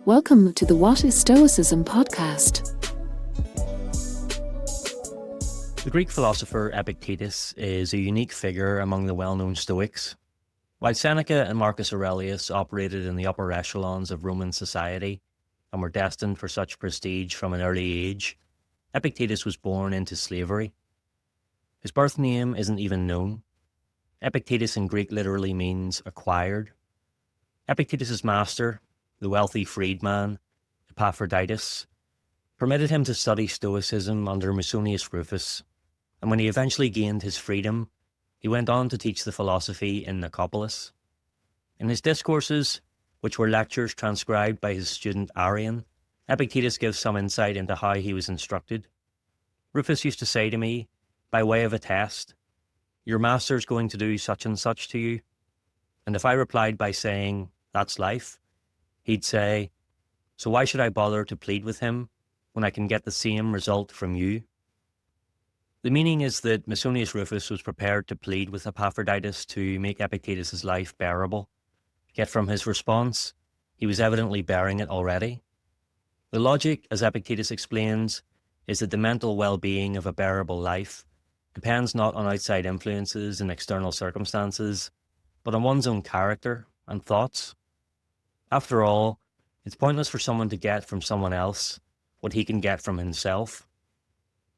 Welcome to the What is Stoicism podcast. The Greek philosopher Epictetus is a unique figure among the well-known Stoics. While Seneca and Marcus Aurelius operated in the upper echelons of Roman society and were destined for such prestige from an early age, Epictetus was born into slavery. His birth name isn't even known. Epictetus in Greek literally means acquired. Epictetus's master, the wealthy freedman, Epictetus, permitted him to study Stoicism under Musonius Rufus, and when he eventually gained his freedom, he went on to teach the philosophy in Nicopolis. In his discourses, which were lectures transcribed by his student Arian, Epictetus gives some insight into how he was instructed. Rufus used to say to me, by way of a test, "Your master's going to do such and such to you." And if I replied by saying, "That's life," he'd say, "So why should I bother to plead with him when I can get the same result from you?" The meaning is that Musonius Rufus was prepared to plead with Epictetus to make Epictetus' life bearable. Yet from his response, he was evidently bearing it already. The logic, as Epictetus explains, is that the mental well-being of a bearable life depends not on outside influences and external circumstances, but on one's own character and thoughts. After all, it's pointless for someone to get from someone else what he can get from himself.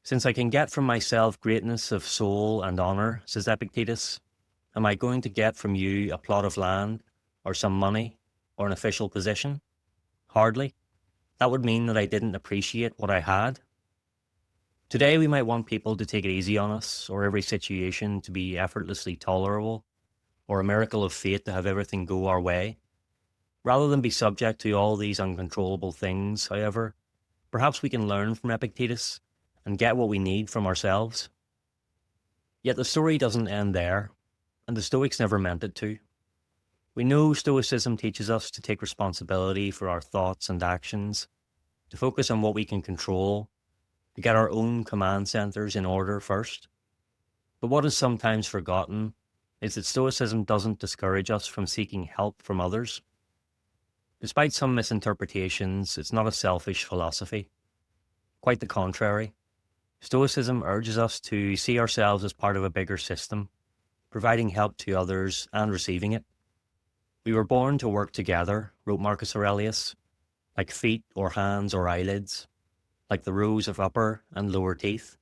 Since I can get from myself greatness of soul and honour, says Epictetus, am I going to get from you a plot of land, or some money, or an official position? Hardly. That would mean that I didn't appreciate what I had. Today we might want people to take it easy on us, or every situation to be effortlessly tolerable, or a miracle of fate to have everything go our way. Rather than be subject to all these uncontrollable things, however, perhaps we can learn from Epictetus and get what we need from ourselves. Yet the story doesn't end there, and the Stoics never meant it to. We know Stoicism teaches us to take responsibility for our thoughts and actions, to focus on what we can control, to get our own command centers in order first. But what is sometimes forgotten is that Stoicism doesn't discourage us from seeking help from others. Despite some misinterpretations, it's not a selfish philosophy. Quite the contrary. Stoicism urges us to see ourselves as part of a bigger system, providing help to others and receiving it. We were born to work together, wrote Marcus Aurelius, like feet or hands or eyelids, like the rows of upper and lower teeth.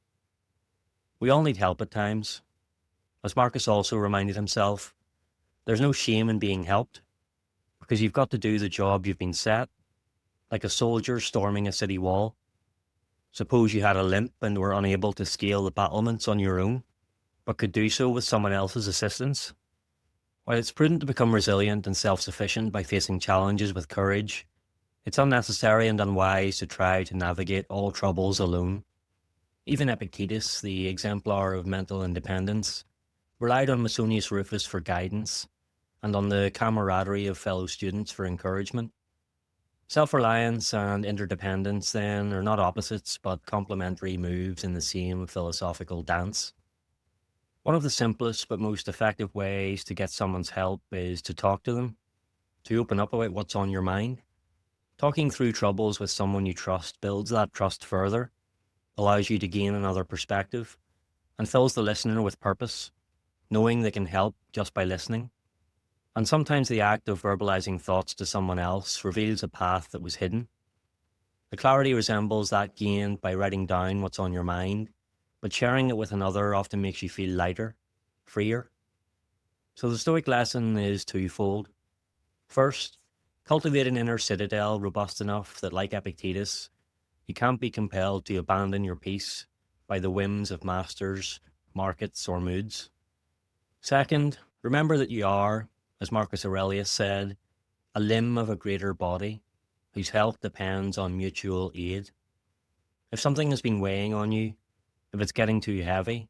We all need help at times. As Marcus also reminded himself, there's no shame in being helped, because you've got to do the job you've been set, like a soldier storming a city wall. Suppose you had a limp and were unable to scale the battlements on your own, but could do so with someone else's assistance. While it's prudent to become resilient and self-sufficient by facing challenges with courage, it's unnecessary and unwise to try to navigate all troubles alone. Even Epictetus, the exemplar of mental independence, relied on Musonius Rufus for guidance, and on the camaraderie of fellow students for encouragement. Self-reliance and interdependence, then, are not opposites, but complementary moves in the same philosophical dance. One of the simplest but most effective ways to get someone's help is to talk to them, to open up about what's on your mind. Talking through troubles with someone you trust builds that trust further, allows you to gain another perspective, and fills the listener with purpose, knowing they can help just by listening. And sometimes the act of verbalizing thoughts to someone else reveals a path that was hidden. The clarity resembles that gained by writing down what's on your mind, but sharing it with another often makes you feel lighter, freer. So the Stoic lesson is twofold. First, cultivate an inner citadel robust enough that, like Epictetus, you can't be compelled to abandon your peace by the whims of masters, markets, or moods. Second, remember that you are, as Marcus Aurelius said, a limb of a greater body, whose health depends on mutual aid. If something has been weighing on you, if it's getting too heavy,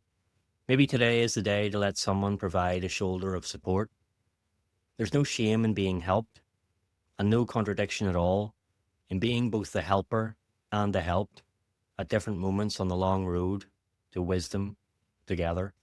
maybe today is the day to let someone provide a shoulder of support. There's no shame in being helped, and no contradiction at all in being both the helper and the helped at different moments on the long road to wisdom together.